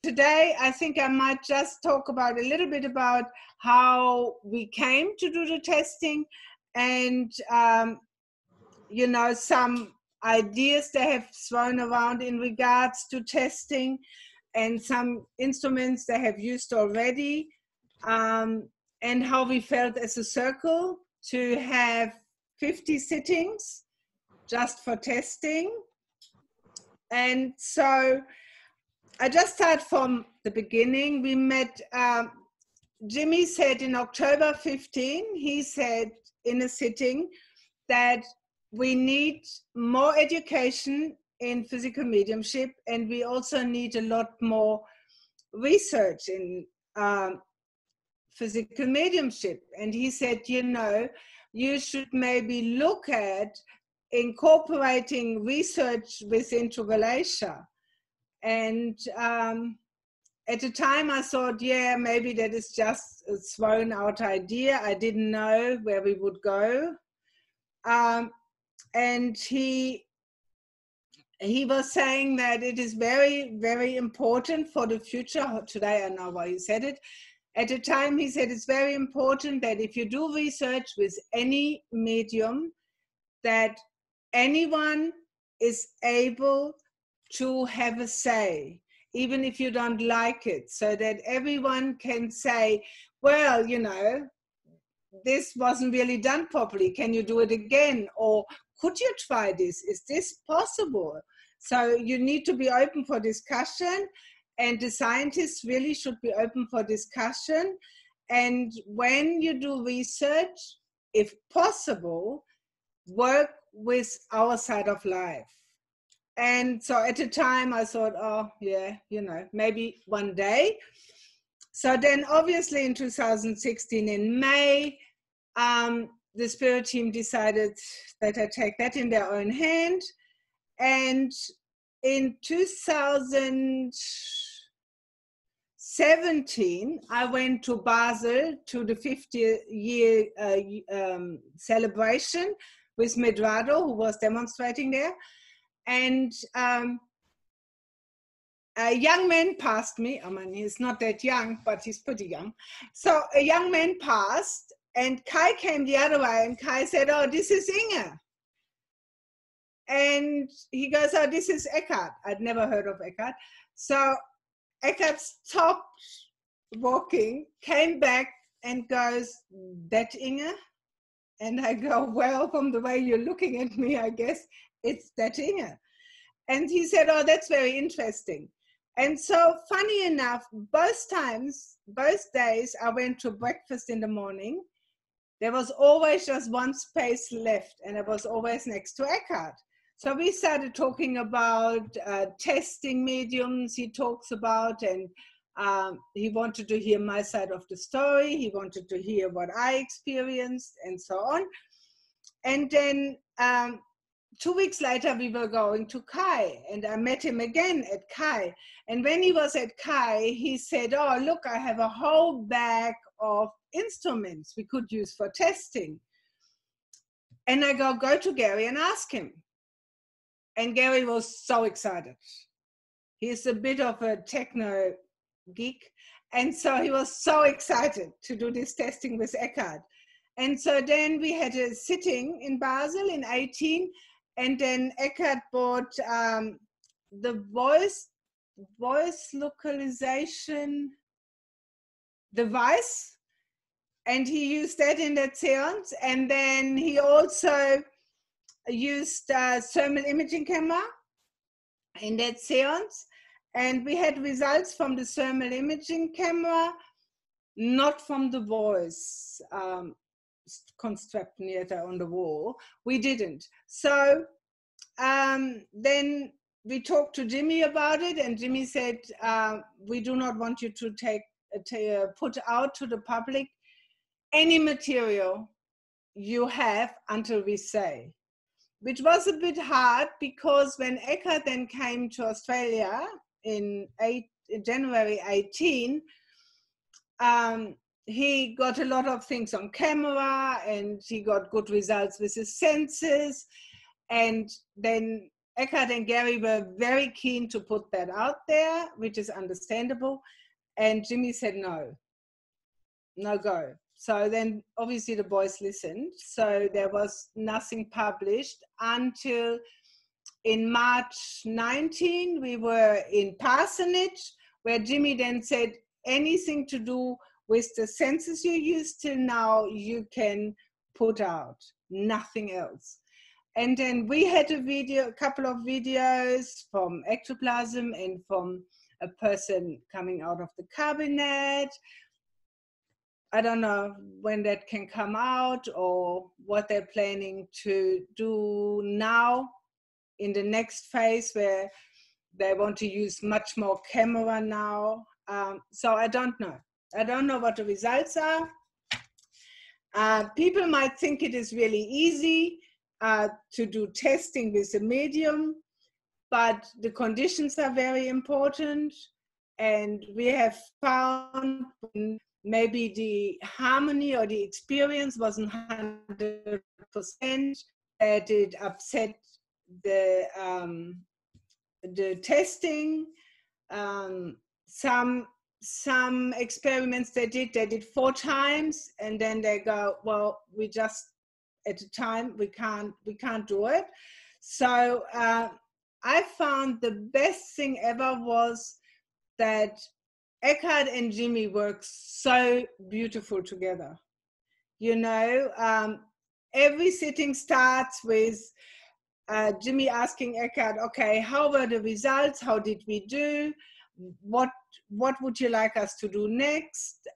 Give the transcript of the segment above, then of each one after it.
Today, I think I might just talk about a little bit about how we came to do the testing and, you know, some ideas they have thrown around in regards to testing and some instruments they have used already, and how we felt as a circle to have 50 sittings just for testing. And so I just start from the beginning. We met, Jimmy said in October 15, he said in a sitting that we need more education in physical mediumship, and we also need a lot more research in physical mediumship. And he said, you know, you should maybe look at incorporating research with interrelatia. And at the time I thought, yeah, maybe that is just a thrown out idea. I didn't know where we would go. And he was saying that it is very, very important for the future. Today I know why he said it. At the time he said it's very important that if you do research with any medium, that anyone is able to have a say, even if you don't like it, so that everyone can say, well, you know, this wasn't really done properly. Can you do it again? Or could you try this? Is this possible? So you need to be open for discussion, and the scientists really should be open for discussion. And when you do research, if possible, work with our side of life. And so at the time I thought, oh yeah, you know, maybe one day. So then obviously in 2016 in May, the spirit team decided that I take that in their own hand. And in 2017, I went to Basel to the 50-year celebration with Medrado, who was demonstrating there. And a young man passed me. I mean, he's not that young, but he's pretty young. So a young man passed, and Kai came the other way, and Kai said, oh, this is Inge. And he goes, oh, this is Eckhard. I'd never heard of Eckhard. So Eckhard stopped walking, came back, and goes, that Inge? And I go, well, from the way you're looking at me, I guess it's that Inge. And he said, oh, that's very interesting. And so funny enough, both days I went to breakfast in the morning. There was always just one space left, and it was always next to Eckhard. So we started talking about testing mediums he talks about, and he wanted to hear my side of the story. He wanted to hear what I experienced and so on. And then 2 weeks later, we were going to Kai, and I met him again at Kai. And when he was at Kai, he said, oh, look, I have a whole bag of instruments we could use for testing. And I go to Gary and ask him. And Gary was so excited. He's a bit of a techno geek. And so he was so excited to do this testing with Eckhard. And so then we had a sitting in Basel in 18, and then Eckhard bought the voice localization device, and he used that in that seance. And then he also used a thermal imaging camera in that seance. And we had results from the thermal imaging camera, not from the voice construct near on the wall. We didn't. So then we talked to Jimmy about it, and Jimmy said, we do not want you to put out to the public any material you have until we say. Which was a bit hard, because when Eckhard then came to Australia in January 18, he got a lot of things on camera, and he got good results with his senses. And then Eckhard and Gary were very keen to put that out there, which is understandable. And Jimmy said, no go. So then obviously the boys listened. So there was nothing published until in March 19, we were in Parsonage, where Jimmy then said, anything to do with the senses you used till now, you can put out, nothing else. And then we had a couple of videos from ectoplasm and from a person coming out of the cabinet. I don't know when that can come out or what they're planning to do now in the next phase, where they want to use much more camera now. So I don't know. I don't know what the results are. People might think it is really easy to do testing with the medium, but the conditions are very important. And we have found maybe the harmony or the experience wasn't 100%, that it upset the testing. Some experiments they did 4 times, and then they go, well, we just at the time we can't do it. So I found the best thing ever was that Eckhard and Jimmy work so beautiful together. You know, every sitting starts with Jimmy asking Eckhard, okay, how were the results? How did we do? What would you like us to do next?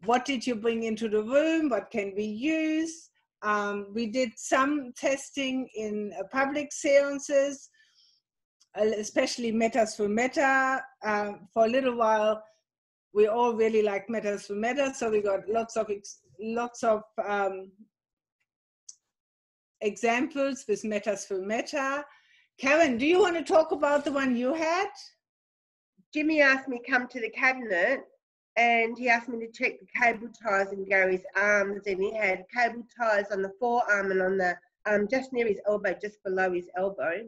What did you bring into the room? What can we use? We did some testing in public seances, especially metas for meta. For a little while, we all really like metas for meta, so we got lots of examples with metas for meta. Karen, do you want to talk about the one you had? Jimmy asked me to come to the cabinet, and he asked me to check the cable ties in Gary's arms, and he had cable ties on the forearm and on the just near his elbow, just below his elbow.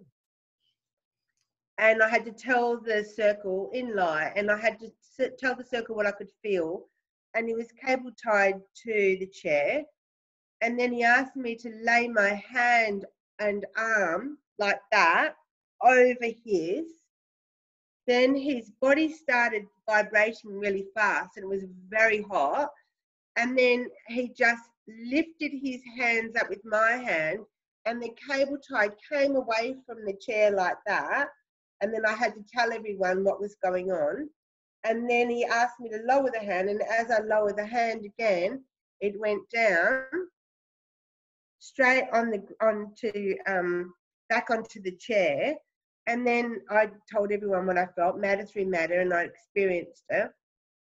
And I had to tell the circle in lie, and I had to tell the circle what I could feel. And he was cable tied to the chair. And then he asked me to lay my hand and arm like that over his. Then his body started vibrating really fast, and it was very hot. And then he just lifted his hands up with my hand, and the cable tie came away from the chair like that. And then I had to tell everyone what was going on. And then he asked me to lower the hand, and as I lowered the hand again, it went down straight back onto the chair. And then I told everyone what I felt, matter through matter, and I experienced it.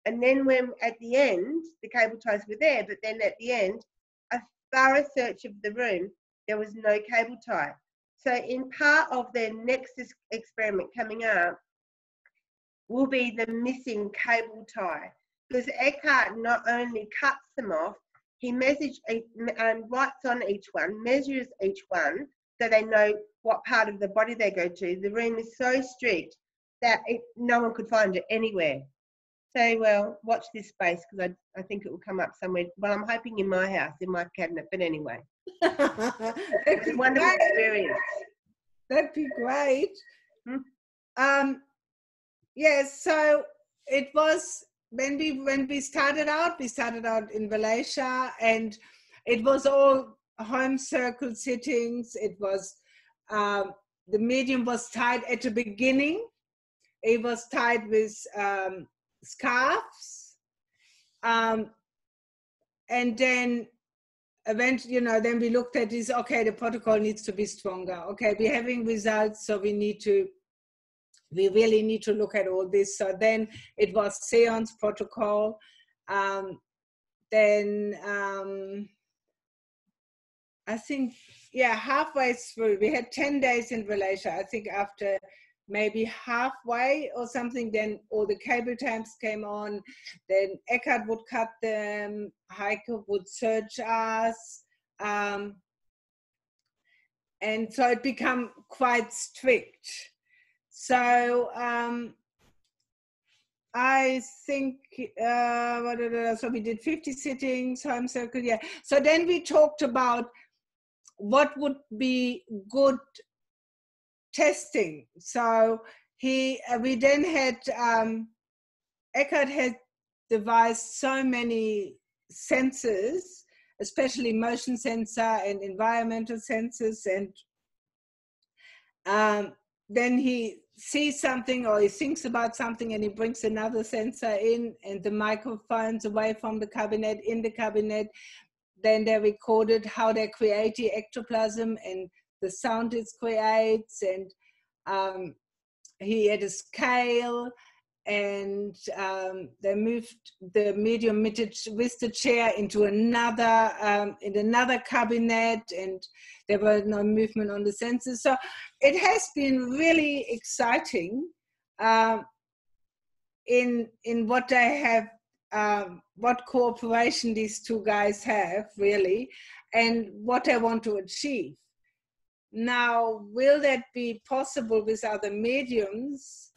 And then when at the end, the cable ties were there, but then at the end, a thorough search of the room, there was no cable tie. So in part of their next experiment coming up will be the missing cable tie, because Eckhard not only cuts them off, he writes on each one, measures each one, so they know what part of the body they go to. The room is so strict that no one could find it anywhere. So, well, watch this space, because I think it will come up somewhere. Well, I'm hoping in my house, in my cabinet, but anyway. It was a wonderful experience. That'd be great. Yes, so it was when we started out in Malaysia, and it was all home circle sittings. It was the medium was tied at the beginning. It was tied with scarves, and then eventually, then we looked at this. Okay, the protocol needs to be stronger. Okay, we're having results, so we really need to look at all this. So then it was seance protocol. Then I think, halfway through, we had 10 days in Malaysia. I think after maybe halfway or something, then all the cable times came on. Then Eckhard would cut them, Heike would search us. and so it became quite strict. So I think, so we did 50 sittings, home circle, yeah. So then we talked about what would be good testing. So we then had, Eckhard had devised so many sensors, especially motion sensor and environmental sensors, and then he sees something or he thinks about something and he brings another sensor in, and the microphones away from the cabinet, in the cabinet. Then they recorded how they create the ectoplasm and the sound it creates, and he had a scale, and they moved the medium with the chair into another in another cabinet, and there was no movement on the sensors. So it has been really exciting in what they have, what cooperation these two guys have really, and what they want to achieve. Now, will that be possible with other mediums?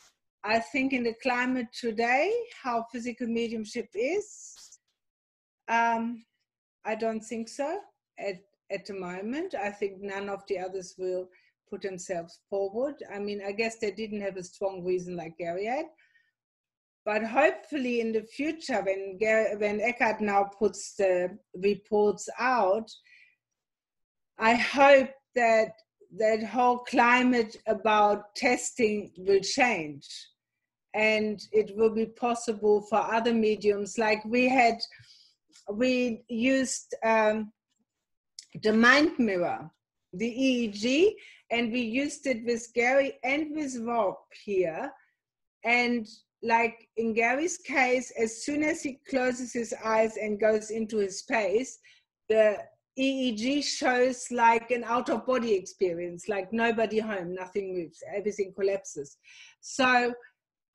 I think in the climate today, how physical mediumship is, I don't think so at the moment. I think none of the others will put themselves forward. I mean, I guess they didn't have a strong reason like Gary had. But hopefully in the future, when Eckhard now puts the reports out, I hope that that whole climate about testing will change. And it will be possible for other mediums. Like we used the mind mirror, the EEG, and we used it with Gary and with Rob here. And like in Gary's case, as soon as he closes his eyes and goes into his space, the EEG shows like an out-of-body experience, like nobody home, nothing moves, everything collapses. So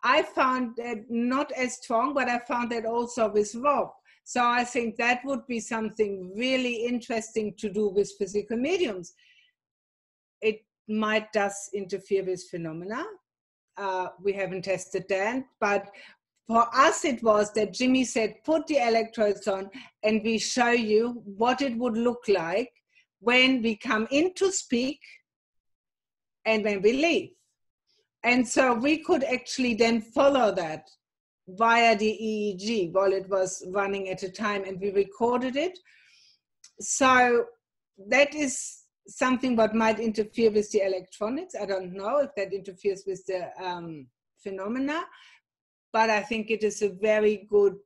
I found that not as strong, but I found that also with Rob. So I think that would be something really interesting to do with physical mediums. It might just interfere with phenomena. We haven't tested that, but for us it was that Jimmy said, put the electrodes on and we show you what it would look like when we come in to speak and when we leave. And so we could actually then follow that via the EEG while it was running at a time, and we recorded it. So that is something what might interfere with the electronics. I don't know if that interferes with the phenomena, but I think it is a very good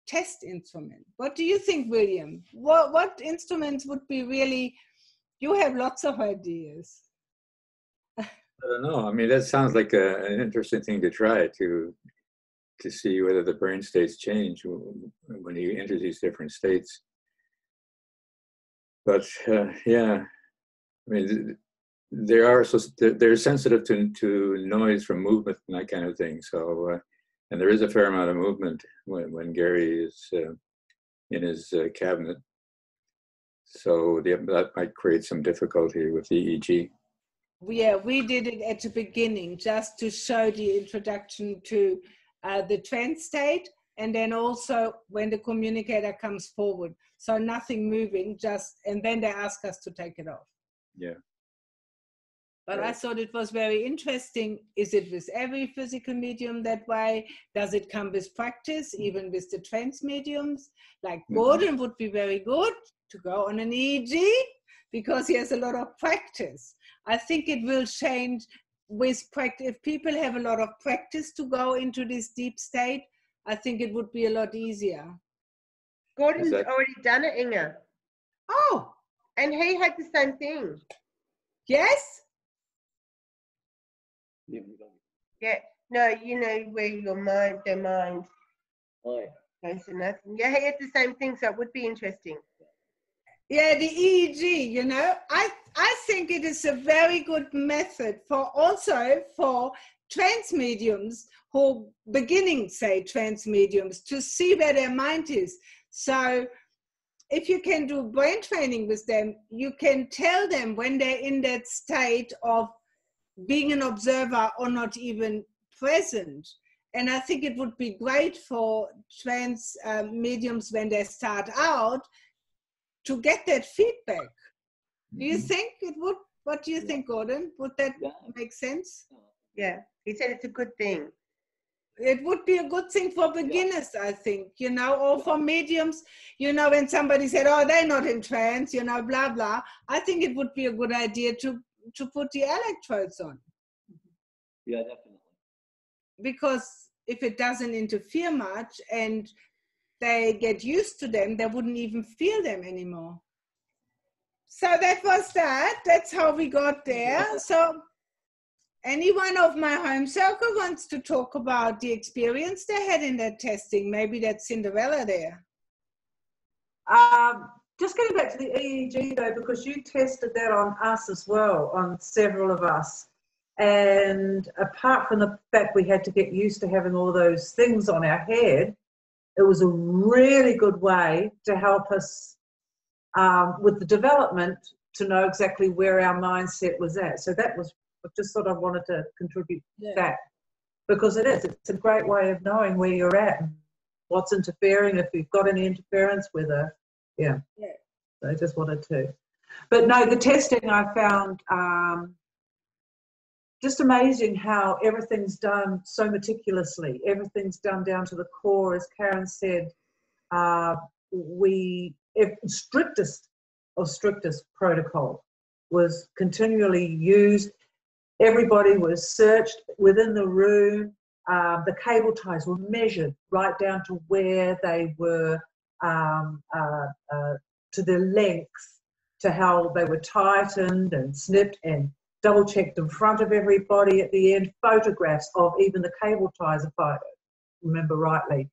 test instrument. What do you think, William? What instruments would be really, you have lots of ideas. I don't know. I mean, that sounds like an interesting thing to try to see whether the brain states change when you enter these different states. But yeah, I mean, they're sensitive to noise from movement and that kind of thing. So, and there is a fair amount of movement when Gary is in his cabinet. So that might create some difficulty with EEG. Yeah, we did it at the beginning just to show the introduction to the trance state, and then also when the communicator comes forward. So nothing moving, and then they ask us to take it off. Yeah. But right. I thought it was very interesting. Is it with every physical medium that way? Does it come with practice, even with the trance mediums? Like Gordon would be very good to go on an EEG because he has a lot of practice. I think it will change with practice. If people have a lot of practice to go into this deep state, I think it would be a lot easier. Gordon's already done it, Inge. Oh. And he had the same thing. Yes? Yeah. No, you know where their mind goes to nothing. Yeah, he had the same thing, so it would be interesting. Yeah, the EEG, you know, I think it is a very good method for trance mediums who beginning, say, trance mediums to see where their mind is. So if you can do brain training with them, you can tell them when they're in that state of being an observer or not even present. And I think it would be great for trance mediums when they start out to get that feedback. Do you think it would? What do you think, Gordon? Would that make sense? Yeah, he said it's a good thing. It would be a good thing for beginners, I think, you know, or for mediums, you know, when somebody said, oh, they're not in trance, you know, blah, blah. I think it would be a good idea to put the electrodes on. Yeah, definitely. Because if it doesn't interfere much and they get used to them, they wouldn't even feel them anymore. So that was that. That's how we got there. So anyone of my home circle wants to talk about the experience they had in that testing? Maybe that's Cinderella there. Just getting back to the EEG though, because you tested that on us as well, on several of us. And apart from the fact we had to get used to having all those things on our head, it was a really good way to help us with the development to know exactly where our mindset was at. So that was, I just thought I wanted to contribute that, because it's a great way of knowing where you're at, what's interfering, if you've got any interference with it. Yeah. So I just wanted to. But no, the testing I found just amazing how everything's done so meticulously. Everything's done down to the core, as Karen said. Strictest of strictest protocol was continually used. Everybody was searched within the room. The cable ties were measured right down to where they were, to their lengths, to how they were tightened and snipped and double checked in front of everybody at the end. Photographs of even the cable ties, if I remember rightly.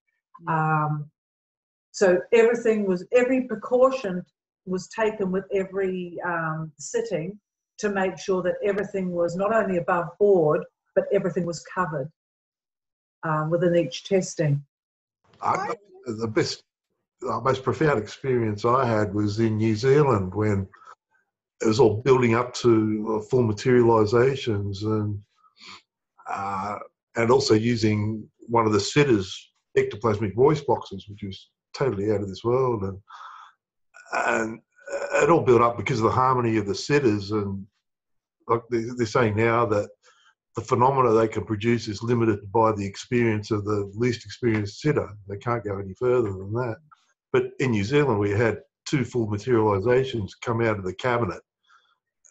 So every precaution was taken with every sitting to make sure that everything was not only above board, but everything was covered within each testing. The best, most profound experience I had was in New Zealand, when it was all building up to full materializations, and also using one of the sitters' ectoplasmic voice boxes, which was totally out of this world, and it all built up because of the harmony of the sitters. And like they're saying now that the phenomena they can produce is limited by the experience of the least experienced sitter. They can't go any further than that. But in New Zealand, we had 2 full materializations come out of the cabinet.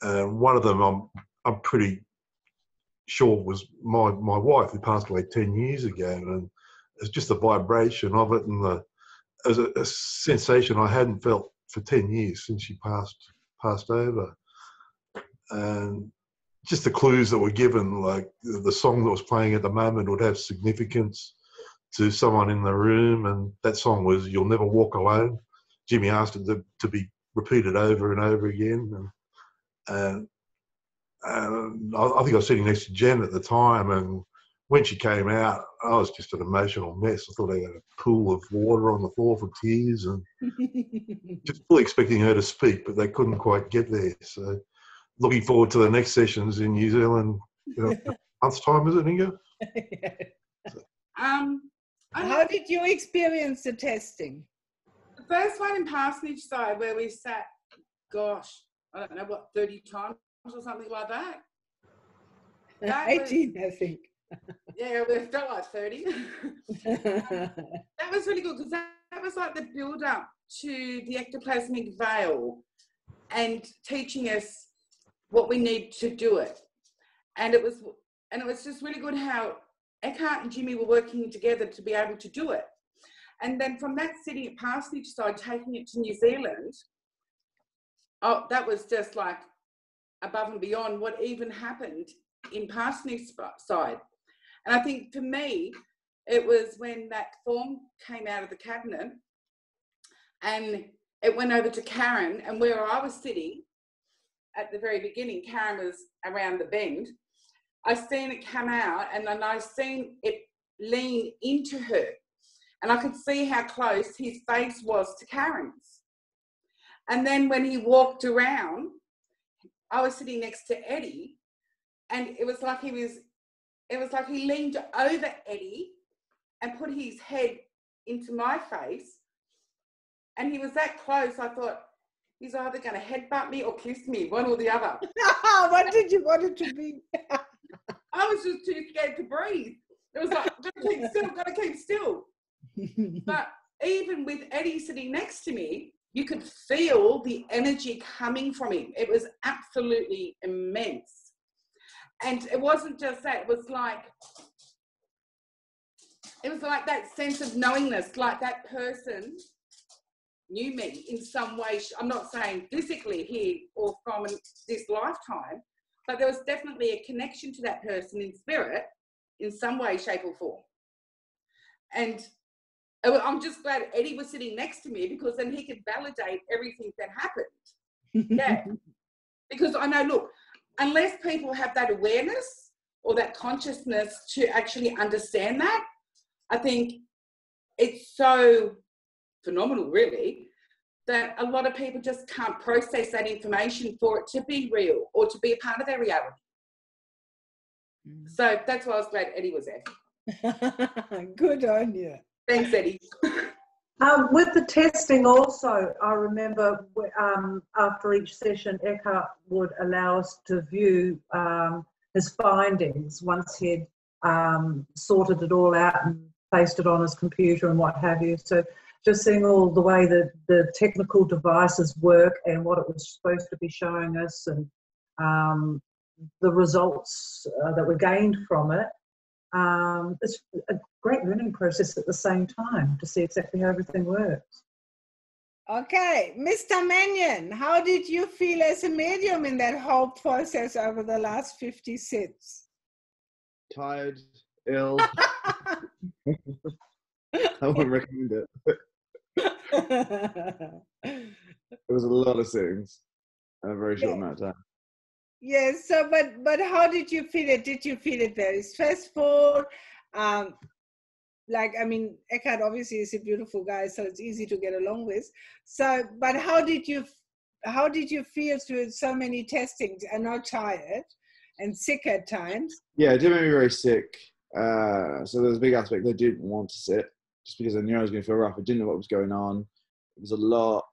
One of them I'm pretty sure was my wife, who passed away 10 years ago. And it's just the vibration of it, and it was a sensation I hadn't felt for 10 years since she passed over. And just the clues that were given, like the song that was playing at the moment would have significance to someone in the room, and that song was "You'll Never Walk Alone." Jimmy asked it to be repeated over and over again, and I think I was sitting next to Jen at the time, and when she came out, I was just an emotional mess. I thought I had a pool of water on the floor for tears, and just fully expecting her to speak, but they couldn't quite get there. So looking forward to the next sessions in New Zealand, a month's time, is it, Inge? How did you experience the testing? The first one in Parsonage Side, where we sat, gosh, I don't know, what, 30 times or something like that? 18, I think. Yeah, it felt like 30. That was really good, because that was like the build-up to the ectoplasmic veil and teaching us what we need to do it. And it was just really good how Eckhard and Jimmy were working together to be able to do it. And then from that sitting at Parsonage Side, taking it to New Zealand, oh, that was just like above and beyond what even happened in Parsonage Side. And I think for me, it was when that form came out of the cabinet and it went over to Karen, and where I was sitting at the very beginning, Karen was around the bend. I seen it come out, and then I seen it lean into her, and I could see how close his face was to Karen's. And then when he walked around, I was sitting next to Eddie, and it was like he leaned over Eddie and put his head into my face, and he was that close. I thought, he's either going to headbutt me or kiss me, one or the other. What did you want it to be? I was just too scared to breathe. It was like, gotta keep still. But even with Eddie sitting next to me, you could feel the energy coming from him. It was absolutely immense. And it wasn't just that, it was like that sense of knowingness, like that person knew me in some way. I'm not saying physically here or from this lifetime, but there was definitely a connection to that person in spirit in some way, shape or form. And I'm just glad Eddie was sitting next to me, because then he could validate everything that happened. Yeah. Because I know, look, unless people have that awareness or that consciousness to actually understand that, I think it's so phenomenal, really, that a lot of people just can't process that information for it to be real or to be a part of their reality. So that's why I was glad Eddie was there. Good on you. Thanks, Eddie. With the testing also, I remember after each session, Eckhard would allow us to view his findings once he'd sorted it all out and placed it on his computer and what have you. So just seeing all the way that the technical devices work and what it was supposed to be showing us, and the results that were gained from it. It's a great learning process at the same time to see exactly how everything works. Okay, Mr. Mannion, how did you feel as a medium in that whole process over the last 50 sits? Tired, ill. I wouldn't recommend it. It was a lot of sittings in a very short amount of time. Yes, so but how did you feel it? Did you feel it very stressful? Like, I mean, Eckhard obviously is a beautiful guy, so it's easy to get along with. So, but how did you feel through so many testings and not tired and sick at times? Yeah, it did make me very sick. So there was a big aspect I didn't want to sit, just because I knew I was going to feel rough. I didn't know what was going on. It was a lot.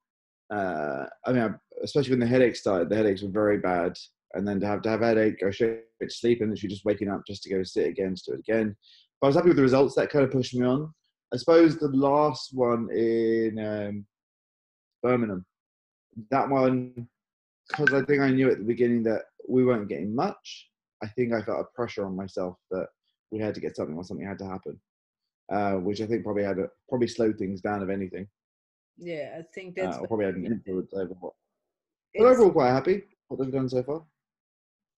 Especially when the headaches started, the headaches were very bad. And then to have a headache, go straight to sleep, and then just waking up just to go sit again, to do it again. But I was happy with the results. That kind of pushed me on. I suppose the last one in Birmingham, that one, because I think I knew at the beginning that we weren't getting much, I think I felt a pressure on myself that we had to get something, or something had to happen, which I think probably slowed things down, if anything. Yeah, I think that's or probably had an influence over what. But overall, quite happy what they've done so far.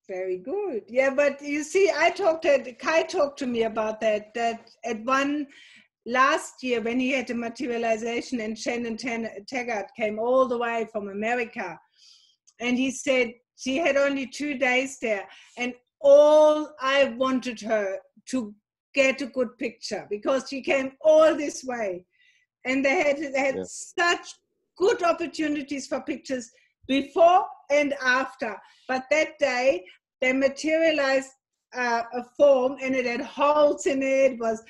Very good. Yeah, but you see, Kai talked to me about that at one last year when he had a materialization, and Shannon Taggart came all the way from America, and he said she had only 2 days there, and all I wanted her to get a good picture, because she came all this way, and they had such good opportunities for pictures before and after. But that day they materialized a form, and it had holes in it. Was,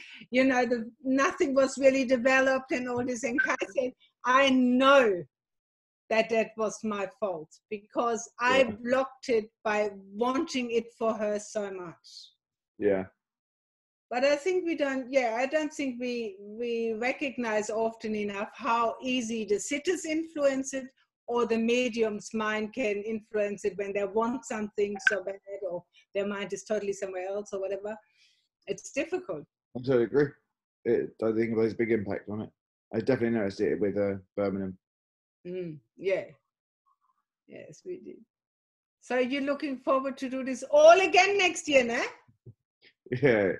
nothing was really developed and all this. And Kai said, I know that was my fault, because I blocked it by wanting it for her so much. Yeah. But I think I don't think we recognize often enough how easy the sitters influence it, or the medium's mind can influence it when they want something so bad, or their mind is totally somewhere else or whatever. It's difficult. I totally agree. I think there's a big impact on it. I definitely noticed it with Birmingham. Yeah. Yes, we did. So you're looking forward to do this all again next year, nah? Yeah.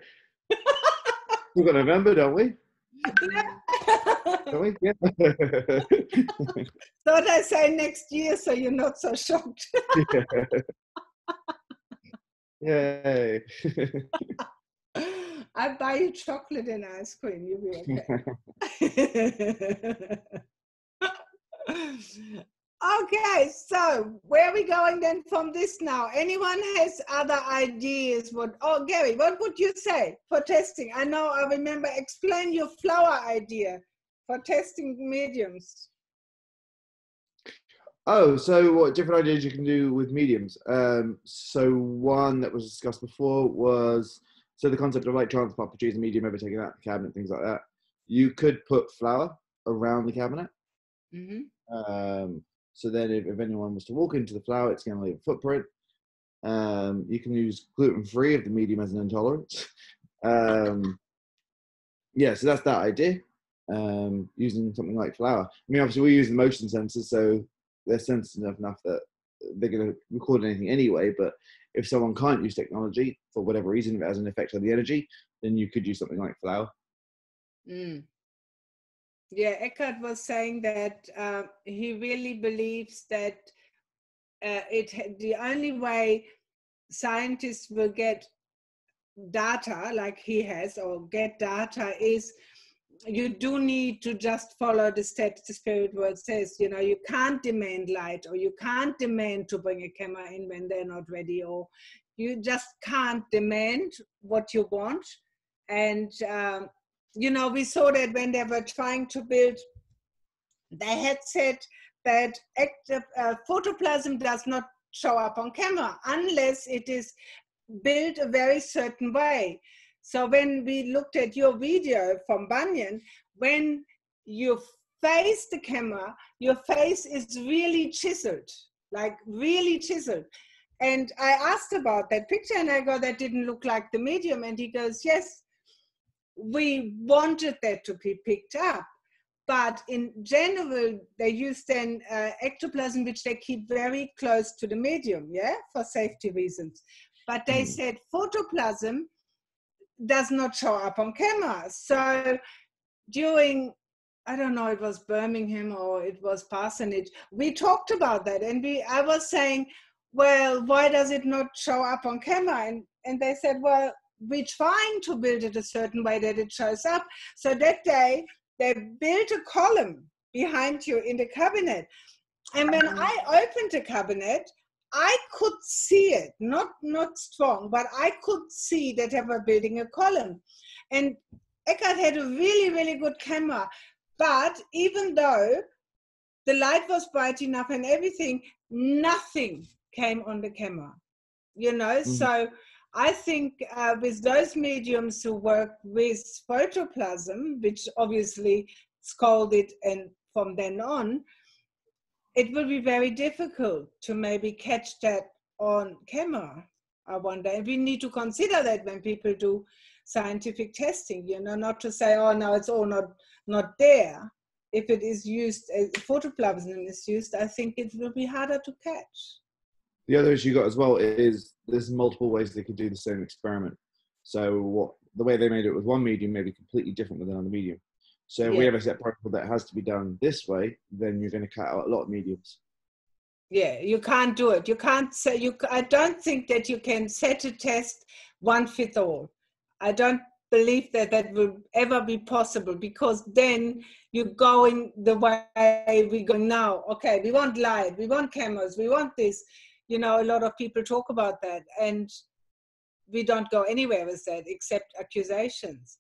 We've got November, don't we? Don't we? Yeah. Thought I say next year, so you're not so shocked. Yay. I buy you chocolate and ice cream. You'll be okay. Okay, so where are we going then from this now? Anyone has other ideas? Oh, Gary, what would you say for testing? I remember, explain your flower idea for testing mediums. Oh, so what different ideas you can do with mediums? So one that was discussed before was, so the concept of like transport, produce a medium, ever taking out the cabinet, things like that. You could put flour around the cabinet. Mm-hmm. So then if anyone was to walk into the flour, it's going to leave a footprint. You can use gluten-free if the medium has an intolerance. Yeah, so that's that idea. Using something like flour. I mean, obviously we use the motion sensors, so they're sensitive enough that they're going to record anything anyway. But if someone can't use technology for whatever reason, if it has an effect on the energy, then you could use something like flour. Mm. Yeah, Eckhard was saying that he really believes that the only way scientists will get data like he has, or get data, is you do need to just follow the spirit where it says, you know, you can't demand light, or you can't demand to bring a camera in when they're not ready, or you just can't demand what you want. And you know, we saw that when they were trying to build, they had said that photoplasm does not show up on camera unless it is built a very certain way. So when we looked at your video from Mannion, when you face the camera, your face is really chiseled, like really chiseled. And I asked about that picture and I go, that didn't look like the medium. And he goes, yes, we wanted that to be picked up. But in general, they use then ectoplasm, which they keep very close to the medium, yeah, for safety reasons. But they said photoplasm does not show up on camera. So during, I don't know, it was Birmingham or it was Parsonage, we talked about that. And I was saying, well, why does it not show up on camera? And they said, well, we're trying to build it a certain way that it shows up. So that day, they built a column behind you in the cabinet. And when I opened the cabinet, I could see it, not strong, but I could see that they were building a column. And Eckhard had a really, really good camera. But even though the light was bright enough and everything, nothing came on the camera, you know? Mm-hmm. So I think with those mediums who work with photoplasm, which obviously scalded and from then on, it will be very difficult to maybe catch that on camera, I wonder. And we need to consider that when people do scientific testing, you know, not to say, oh, no, it's all not there. If it is used, photoplasm is used, I think it will be harder to catch. The other issue you got as well is there's multiple ways they could do the same experiment. So the way they made it with one medium may be completely different with another medium. So if we have a set protocol that has to be done this way, then you're going to cut out a lot of mediums. Yeah, you can't do it. You can't say, I don't think that you can set a test one fit all. I don't believe that will ever be possible, because then you go in the way we go now. Okay, we want light, we want cameras, we want this. You know, a lot of people talk about that, and we don't go anywhere with that except accusations.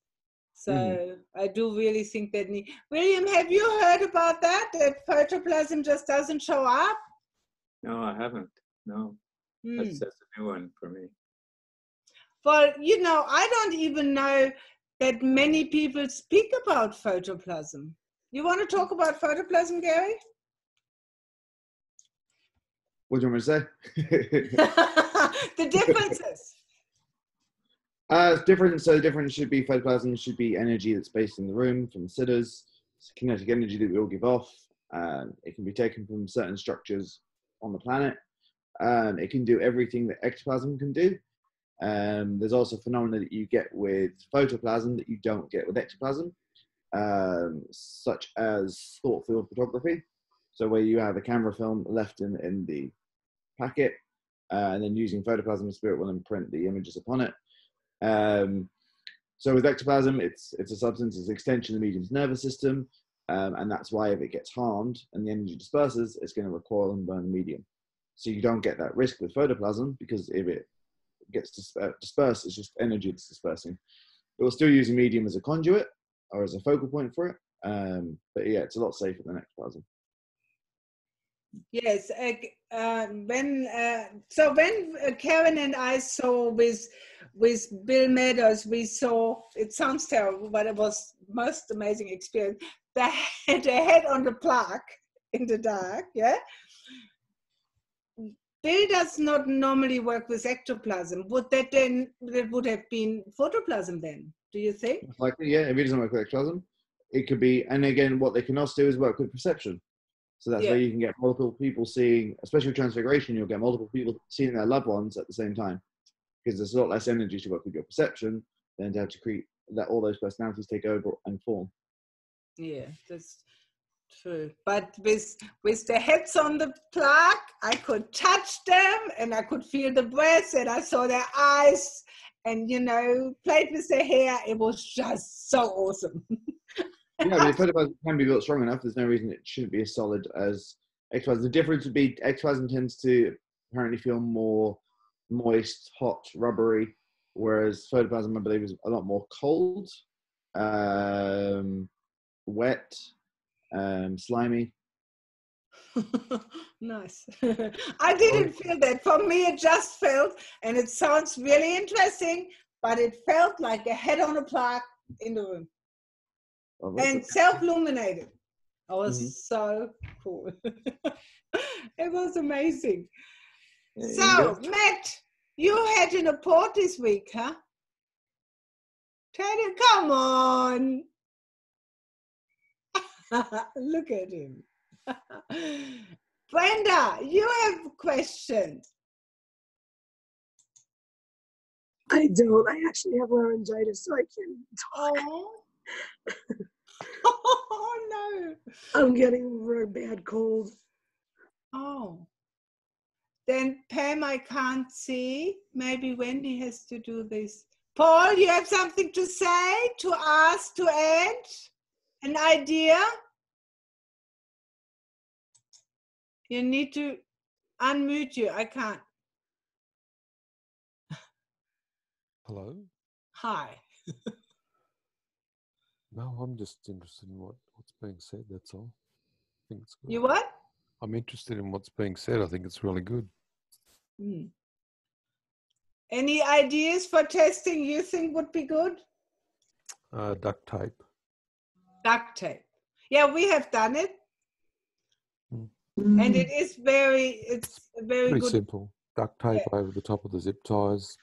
So I do really think that William, have you heard about that photoplasm just doesn't show up? No, I haven't. No, that's a new one for me. Well, you know, I don't even know that many people speak about photoplasm. You want to talk about photoplasm, Gary? What do you want me to say? The differences. Different. So different should be photoplasm should be energy that's based in the room from sitters. It's kinetic energy that we all give off. It can be taken from certain structures on the planet. It can do everything that ectoplasm can do. There's also phenomena that you get with photoplasm that you don't get with ectoplasm, such as thought field photography. So where you have a camera film left in the packet, and then using photoplasm, the spirit will imprint the images upon it. So with ectoplasm, it's a substance, it's an extension of the medium's nervous system. and that's why if it gets harmed and the energy disperses, it's going to recoil and burn the medium. So you don't get that risk with photoplasm, because if it gets dispersed, it's just energy that's dispersing. It will still use a medium as a conduit or as a focal point for it, but yeah, it's a lot safer than ectoplasm. Yes, when Karen and I saw with Bill Meadows, we saw, it sounds terrible, but it was most amazing experience. They had a head on the plaque in the dark, yeah. Bill does not normally work with ectoplasm. Would that would have been photoplasm then? Do you think? Likely, yeah. If it doesn't work with ectoplasm, it could be. And again, what they can also do is work with perception. So that's where you can get multiple people seeing, especially with transfiguration, you'll get multiple people seeing their loved ones at the same time, because there's a lot less energy to work with your perception than to have to let all those personalities take over and form. Yeah, that's true. But with the heads on the plaque, I could touch them and I could feel the breath and I saw their eyes and, you know, played with their hair. It was just so awesome. Yeah, but if photoplasm can be built strong enough, there's no reason it shouldn't be as solid as ectoplasm. The difference would be ectoplasm tends to apparently feel more moist, hot, rubbery, whereas photoplasm, I believe, is a lot more cold, wet, slimy. Nice. I didn't feel that. For me, it just felt, and it sounds really interesting, but it felt like a head on a plaque in the room. And self-illuminated. It was so cool. It was amazing. So, Matt, you had an report this week, huh? Come on. Look at him. Brenda, you have a question. I don't. I actually have laryngitis, so I can't talk. Oh no. I'm getting a very bad cold. Oh. Then Pam, I can't see. Maybe Wendy has to do this. Paul, you have something to say, to ask, to add? An idea? You need to unmute you. I can't. Hello? Hi. No, I'm just interested in what's being said, that's all. I think it's good. You what? I'm interested in what's being said. I think it's really good. Any ideas for testing you think would be good? Duct tape. Duct tape. Yeah, we have done it. And it is very Pretty good. simple. Duct tape over the top of the zip ties.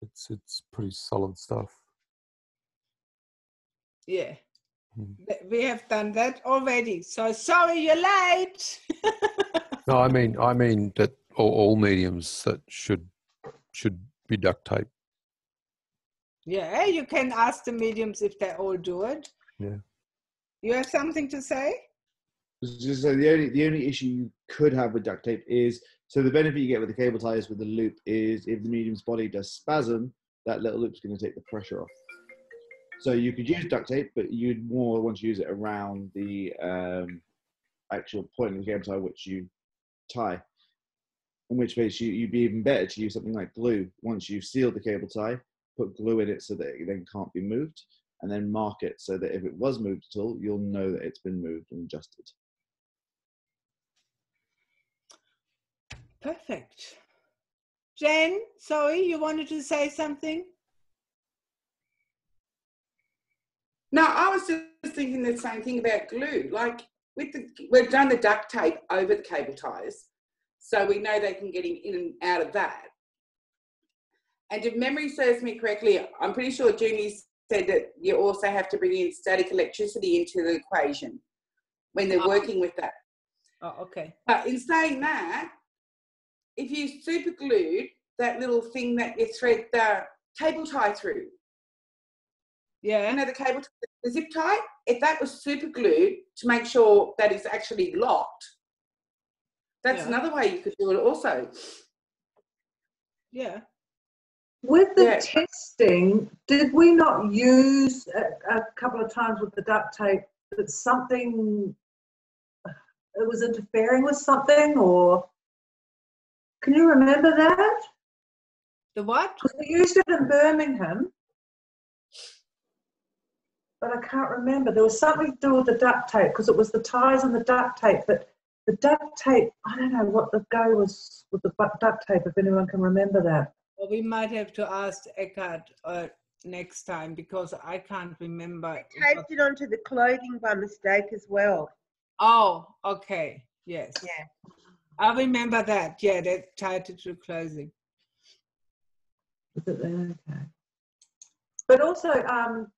It's pretty solid stuff. Yeah. We have done that already. So sorry you're late. No, I mean that all mediums that should be duct tape. Yeah, you can ask the mediums if they all do it. Yeah. You have something to say? So the only issue you could have with duct tape is, so the benefit you get with the cable ties with the loop is if the medium's body does spasm, that little loop's going to take the pressure off. So you could use duct tape, but you'd more want to use it around the actual point of the cable tie which you tie. In which case you'd be even better to use something like glue. Once you've sealed the cable tie, put glue in it so that it then can't be moved, and then mark it so that if it was moved at all, you'll know that it's been moved and adjusted. Perfect. Jen, sorry, you wanted to say something? No, I was just thinking the same thing about glue. Like we've done the duct tape over the cable ties, so we know they can get in and out of that. And if memory serves me correctly, I'm pretty sure Junie said that you also have to bring in static electricity into the equation when they're working with that. Oh, okay. But in saying that, if you super glued that little thing that you thread the cable tie through, yeah, you know, the cable, the zip tie, if that was super glued to make sure that it's actually locked, that's another way you could do it also. Yeah. With the testing, did we not use a couple of times with the duct tape that something, it was interfering with something, or can you remember that? The what? Because we used it in Birmingham, but I can't remember. There was something to do with the duct tape, because it was the ties and the duct tape. But the duct tape, I don't know what the go was with the duct tape, if anyone can remember that. Well, we might have to ask Eckhard next time, because I can't remember. I taped it onto the clothing by mistake as well. Oh, okay. Yes. Yeah. I remember that. Yeah, they tied it to clothing. Is it there? Okay. But also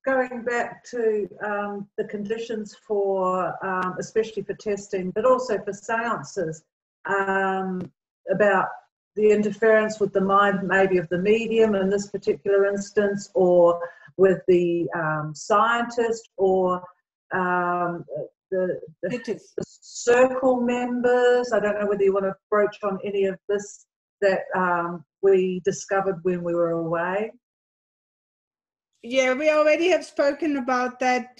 going back to the conditions for, especially for testing, but also for seances, about the interference with the mind, maybe of the medium in this particular instance, or with the scientist, or the circle members. I don't know whether you want to broach on any of this that we discovered when we were away. Yeah, we already have spoken about that.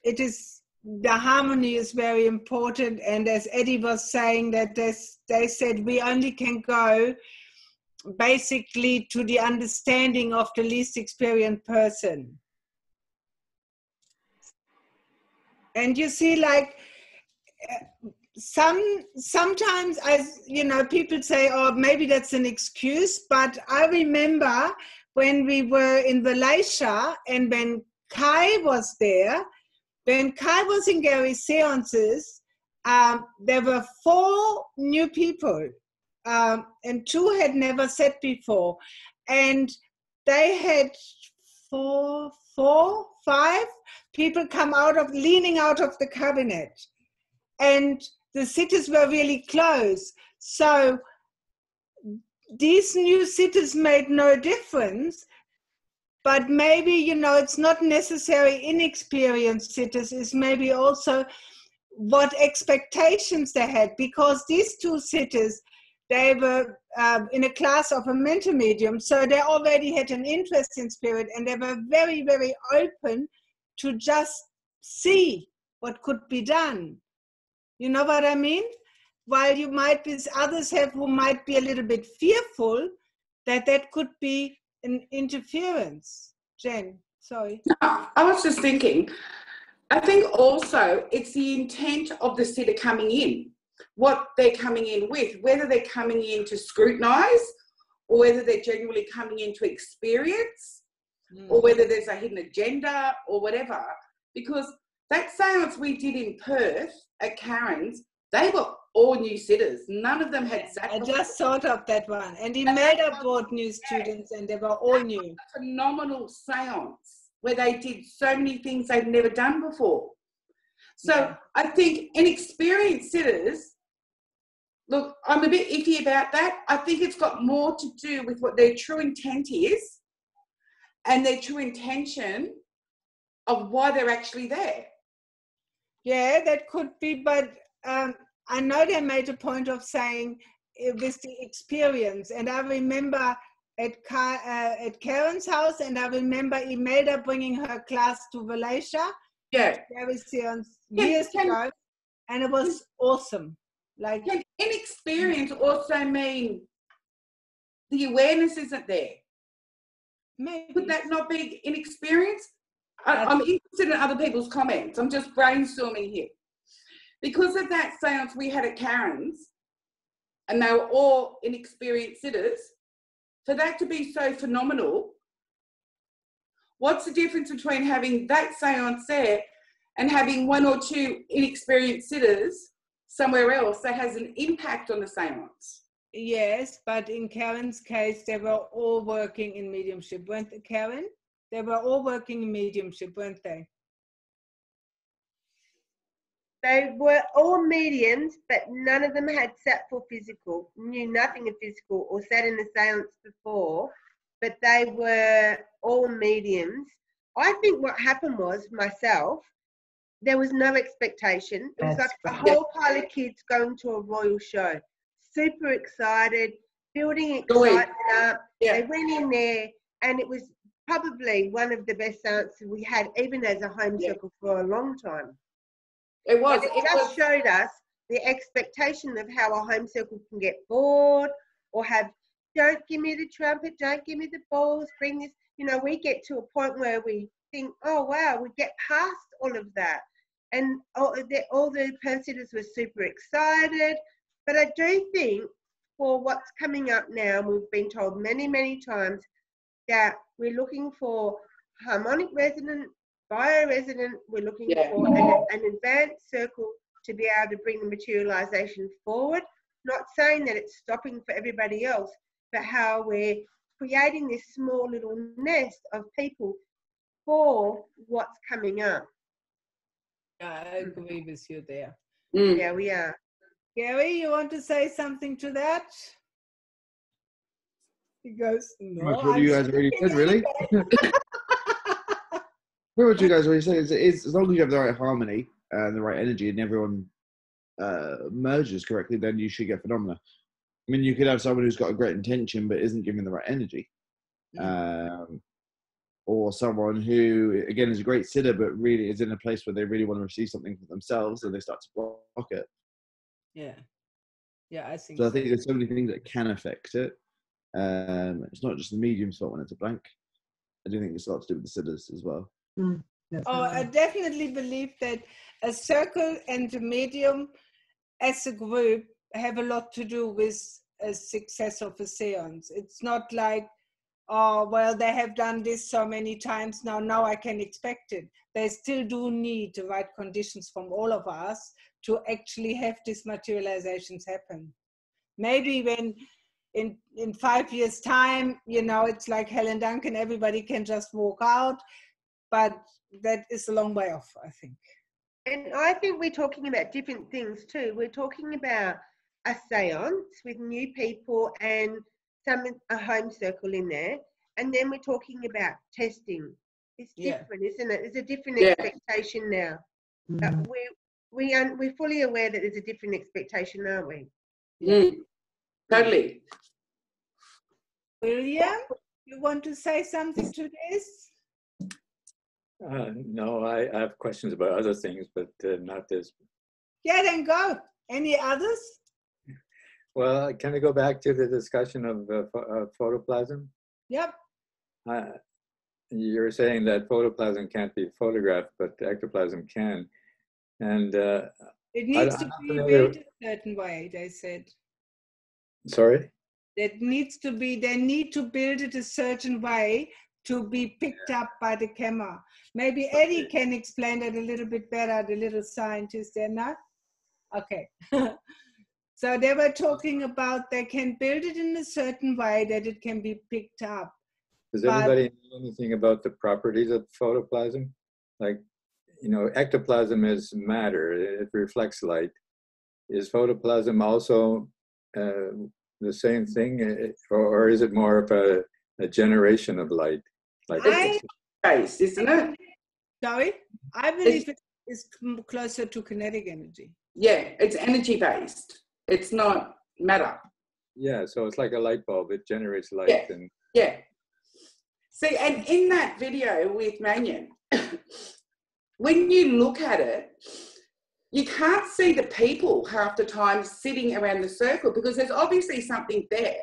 It is, the harmony is very important, and as Eddie was saying, that they said we only can go basically to the understanding of the least experienced person. And you see, like, sometimes, as you know, people say, oh, maybe that's an excuse, but I remember when we were in Malaysia and when Kai was there, when Kai was in Gary's seances, there were 4 new people, and 2 had never sat before, and they had 4, 5 people come leaning out of the cabinet, and the sitters were really close. So these new sitters made no difference, but maybe, you know, it's not necessarily inexperienced sitters, it's maybe also what expectations they had, because these 2 sitters, they were in a class of a mental medium, so they already had an interest in spirit, and they were very, very open to just see what could be done. You know what I mean? While you might be, others who might be a little bit fearful that could be an interference. Jen, sorry. No, I was just thinking, I think also it's the intent of the sitter coming in, what they're coming in with, whether they're coming in to scrutinise, or whether they're genuinely coming in to experience, or whether there's a hidden agenda or whatever. Because that seance we did in Perth at Karen's, they were all new sitters. None of them had sat. I just thought of that one. And he made up both new students, and they were all new. A phenomenal seance where they did so many things they've never done before. So yeah. I think inexperienced sitters, look, I'm a bit iffy about that. I think it's got more to do with what their true intent is and their true intention of why they're actually there. Yeah, that could be, but I know they made a point of saying it was the experience. And I remember at Karen's house, and I remember Imelda bringing her class to Malaysia. Yeah. Years ago, and it was awesome. Like, can inexperience also mean the awareness isn't there? Maybe. Could that not be inexperience? I'm interested in other people's comments. I'm just brainstorming here. Because of that seance we had at Karen's, and they were all inexperienced sitters, for that to be so phenomenal, what's the difference between having that seance there and having 1 or 2 inexperienced sitters somewhere else that has an impact on the seance? Yes, but in Karen's case, they were all working in mediumship, weren't they, Karen? They were all working in mediumship, weren't they? They were all mediums, but none of them had sat for physical, knew nothing of physical, or sat in a seance before, but they were all mediums. I think what happened was, myself, there was no expectation. It was like a whole pile of kids going to a royal show. Super excited, building excitement up. Yeah. They went in there, and it was probably one of the best seances we had, even as a home circle, for a long time. It was. And it It just was. showed us the expectation of how a home circle can get bored or have, don't give me the trumpet, don't give me the balls, bring this. You know, we get to a point where we think, oh, wow, we get past all of that. And all the person-sitters were super excited. But I do think for what's coming up now, we've been told many, many times that we're looking for harmonic resonant, bioresonant, we're looking for an advanced circle to be able to bring the materialization forward. Not saying that it's stopping for everybody else, but how we're creating this small little nest of people for what's coming up. I agree with you there. Yeah, we are. Gary, you want to say something to that? He goes, no. What you guys already said, really? What you guys already said is as long as you have the right harmony and the right energy and everyone merges correctly, then you should get phenomena. I mean, you could have someone who's got a great intention but isn't giving the right energy. Or someone who, again, is a great sitter but really is in a place where they really want to receive something for themselves and they start to block it. Yeah. Yeah, I think so. I think there's so many things that can affect it. It's not just the medium's fault when it's a blank. I do think it's a lot to do with the sitters as well. I definitely believe that a circle and a medium as a group have a lot to do with a success of a seance. It's not like, oh, well, they have done this so many times now I can expect it. They still do need the right conditions from all of us to actually have these materializations happen. Maybe when in 5 years' time, you know, it's like Helen Duncan, everybody can just walk out, but that is a long way off, I think. And I think we're talking about different things too. We're talking about a seance with new people and a home circle in there. And then we're talking about testing. It's different, isn't it? There's a different expectation now. But we're fully aware that there's a different expectation, aren't we? Totally. William, you want to say something to this? No, I have questions about other things, but not this. Yeah, then go. Any others? Well, can we go back to the discussion of photoplasm? Yep. You're saying that photoplasm can't be photographed, but ectoplasm can. And it needs to be built a certain way, they said. Sorry? They need to build it a certain way to be picked up by the camera. Maybe Eddie can explain that a little bit better, the little scientist there, no? Okay. So they were talking about they can build it in a certain way that it can be picked up. Does anybody know anything about the properties of photoplasm? Like, you know, ectoplasm is matter, it reflects light. Is photoplasm also the same thing, or is it more of a generation of light? Like it's based, isn't it? Sorry? I believe it is closer to kinetic energy. Yeah, it's energy based. It's not matter. Yeah, so it's like a light bulb. It generates light. Yeah. See, and in that video with Mannion, when you look at it, you can't see the people half the time sitting around the circle because there's obviously something there.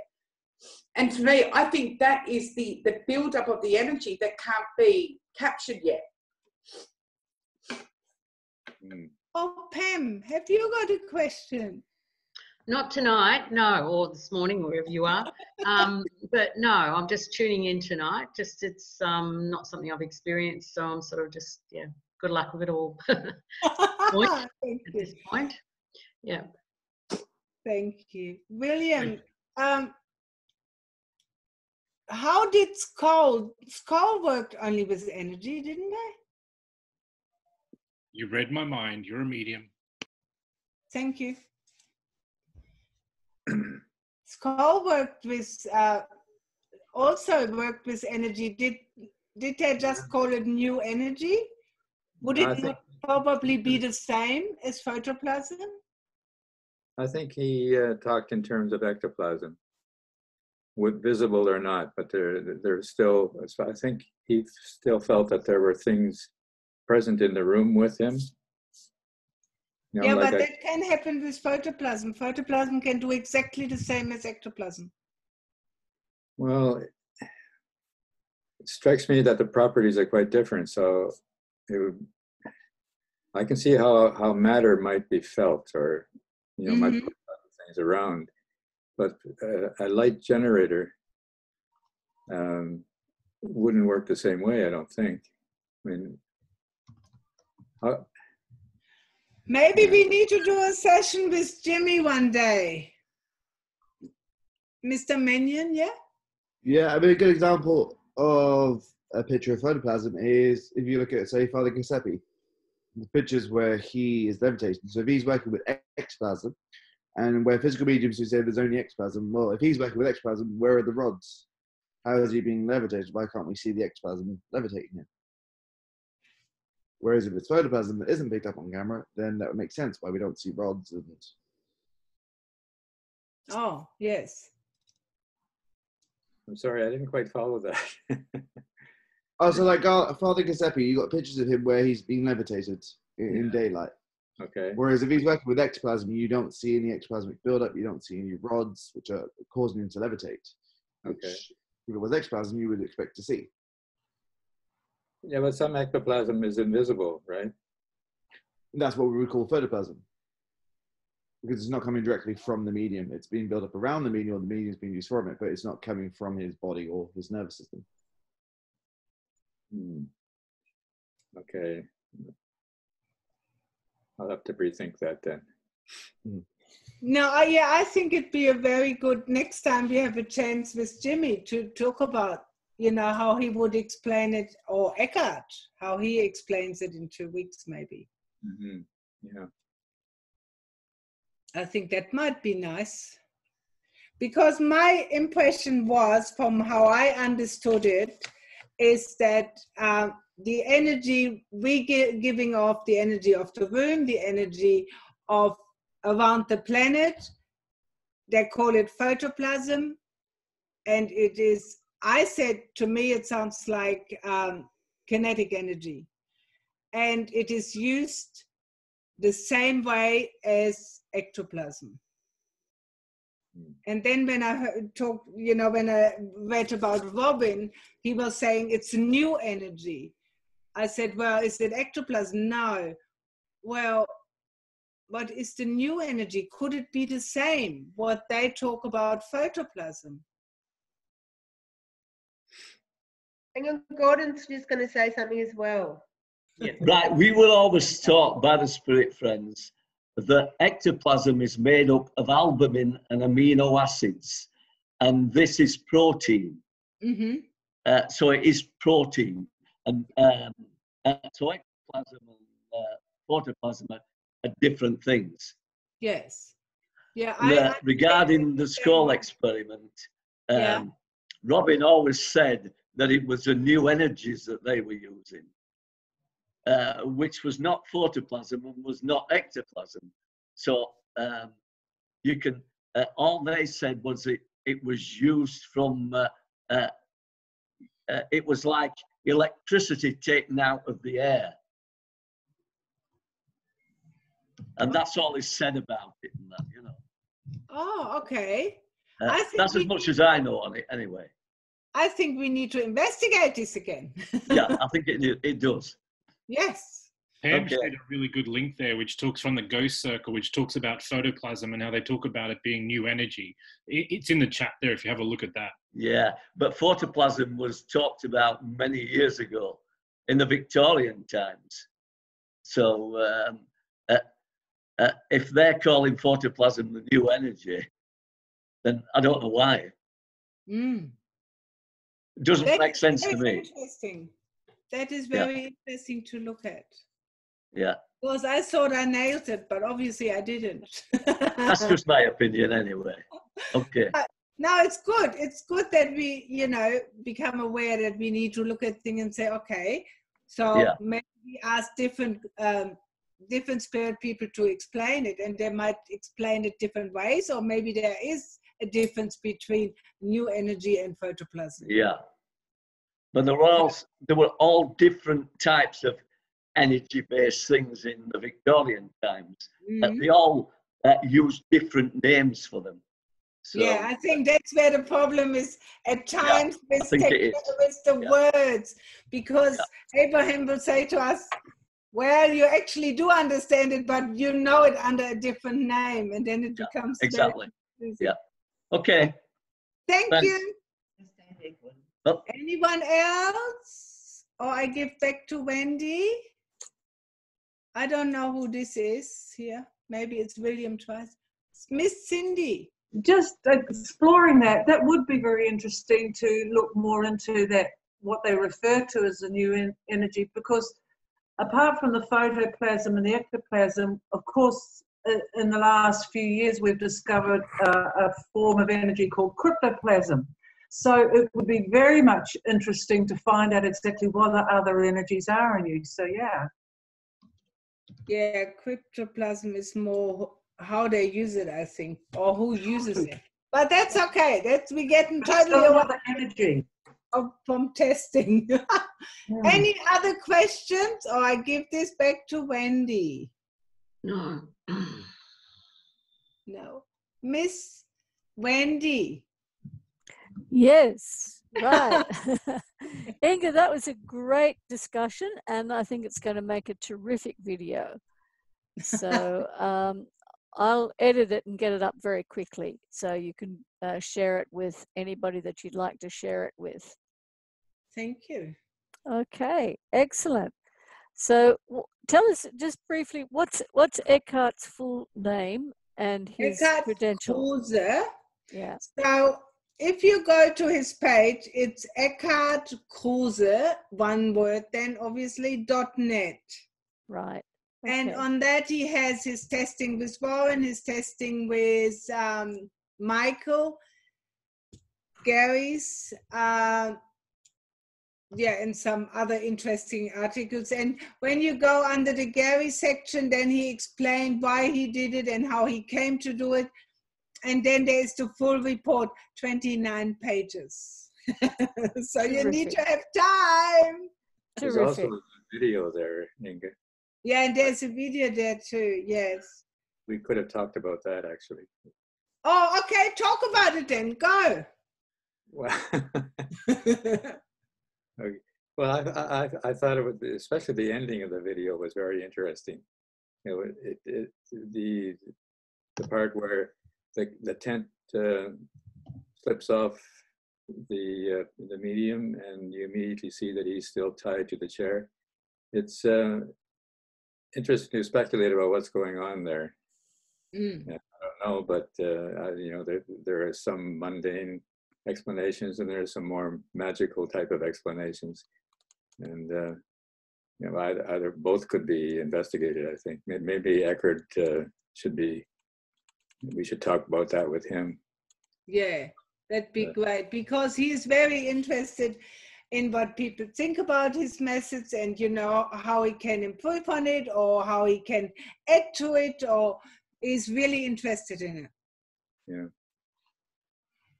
And to me, I think that is the build-up of the energy that can't be captured yet. Oh, Pam, have you got a question? Not tonight, no, or this morning, wherever you are. But no, I'm just tuning in tonight. Just it's not something I've experienced, so I'm sort of just, good luck with it all. At this point. Yeah. Thank you. William, how did Skull worked only with energy, didn't they? You read my mind. You're a medium. Thank you. Skull worked with also worked with energy. Did they just call it new energy? Would it not probably be the same as photoplasm? I think he talked in terms of ectoplasm, with visible or not, but there's still, I think he still felt that there were things present in the room with him. You know, Yeah, like but that can happen with photoplasm. Photoplasm can do exactly the same as ectoplasm. well, it strikes me that the properties are quite different. So I can see how matter might be felt, or might put things around, but a light generator wouldn't work the same way, I don't think. I mean, maybe we need to do a session with Jimmy one day. Mr. Mannion, yeah? Yeah, I mean, a good example of a picture of photoplasm is if you look at, say, Father Giuseppe, the pictures where he is levitating. So if he's working with ectoplasm, and where physical mediums who say there's only ectoplasm, well, if he's working with ectoplasm, where are the rods? How is he being levitated? Why can't we see the ectoplasm levitating him? Whereas if it's photoplasm that isn't picked up on camera, then that would make sense why we don't see rods. And oh, yes. I'm sorry, I didn't quite follow that. oh, so like Father Giuseppe, you got pictures of him where he's being levitated in daylight. Okay. Whereas if he's working with ectoplasm, you don't see any ectoplasmic buildup, you don't see any rods which are causing him to levitate. Which, okay. If it was ectoplasm, you would expect to see. Yeah, but some ectoplasm is invisible, right? That's what we would call photoplasm. Because it's not coming directly from the medium. It's being built up around the medium, or the medium is being used from it, but it's not coming from his body or his nervous system. Okay. I'll have to rethink that then. No, yeah, I think it'd be a very good, next time we have a chance with Jimmy to talk about, how he would explain it, or Eckhard, how he explains it in 2 weeks maybe. Yeah. I think that might be nice. Because my impression was, from how I understood it, is that the energy giving off, the energy of the room, the energy of around the planet, they call it photoplasm. And it is, I said, to me, it sounds like kinetic energy. And it is used the same way as ectoplasm. And then when I when I read about Robin, he was saying it's new energy. I said, well, is it ectoplasm? No. Well, what is the new energy? Could it be the same, what they talk about photoplasm? Hang on, Gordon's just going to say something as well. Yeah. Right, we were always taught by the spirit friends that ectoplasm is made up of albumin and amino acids, and this is protein. So it is protein, and so ectoplasm and photoplasm are different things. Yes. Yeah. Regarding the skull experiment, Robin always said that it was the new energies that they were using. Which was not photoplasm and was not ectoplasm. So you can, all they said was it was used from, it was like electricity taken out of the air. And that's all is said about it, and that, Oh, okay. That's as much as I know on it, anyway. I think we need to investigate this again. Yeah, I think it does. Yes. Pam shared a really good link there, which talks from the Ghost Circle, which talks about photoplasm and how they talk about it being new energy. It's in the chat there if you have a look at that. Yeah, but photoplasm was talked about many years ago in the Victorian times. So if they're calling photoplasm the new energy, then I don't know why. It doesn't make sense to me. Interesting. That is very interesting to look at. Yeah. Because I thought I nailed it, but obviously I didn't. That's just my opinion anyway. Okay. No, it's good. It's good that we, become aware that we need to look at things and say, okay, so maybe ask different spirit people to explain it, and they might explain it different ways, or maybe there is a difference between new energy and photoplasm. Yeah. But there were all different types of energy-based things in the Victorian times. They all use different names for them. So, yeah, I think that's where the problem is at times with the words, because Abraham will say to us, well, you actually do understand it, but you know it under a different name, and then it becomes exactly. Very yeah. Okay. Thank Thanks. you. Oh. Anyone else? Or I give back to Wendy. I don't know who this is here. Maybe it's William twice. Miss Cindy. Just exploring that would be very interesting to look more into that, what they refer to as the new energy, because apart from the photoplasm and the ectoplasm, of course, in the last few years, we've discovered a form of energy called cryptoplasm. So it would be very much interesting to find out exactly what the other energies are in you. So, yeah. Yeah, cryptoplasm is more how they use it, I think, or who uses it. But that's okay. We're getting totally away energy from testing. Any other questions? Or I give this back to Wendy. No. No. Miss Wendy. Yes, right. Inge, that was a great discussion, and I think it's going to make a terrific video. So I'll edit it and get it up very quickly, so you can share it with anybody that you'd like to share it with. Thank you. Okay, excellent. So tell us just briefly, what's Eckhart's full name and his credentials? Kruse. Yeah. So if you go to his page, it's Eckhard Kruse, one word, then obviously .net. Right. Okay. And on that he has his testing with Warren, his testing with Michael, Gary's, and some other interesting articles. And when you go under the Gary section, then he explained why he did it and how he came to do it. And then there's the full report, 29 pages. So you need to have time. There's also a video there, Inge. Yeah, and there's a video there too, yes. We could have talked about that actually. Oh, okay, talk about it then, go. Well, okay. Well, I thought it would, especially the ending of the video was very interesting. You know, the part where the tent slips off the medium, and you immediately see that he's still tied to the chair. It's interesting to speculate about what's going on there. I don't know, but you know, there are some mundane explanations, and there are some more magical type of explanations, and you know, either both could be investigated. I think maybe Eckhard we should talk about that with him. Yeah, that'd be great, because he's very interested in what people think about his methods, and you know, how he can improve on it or how he can add to it, or is really interested in it. Yeah.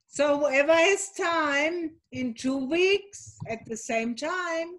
So whoever has time, in 2 weeks at the same time,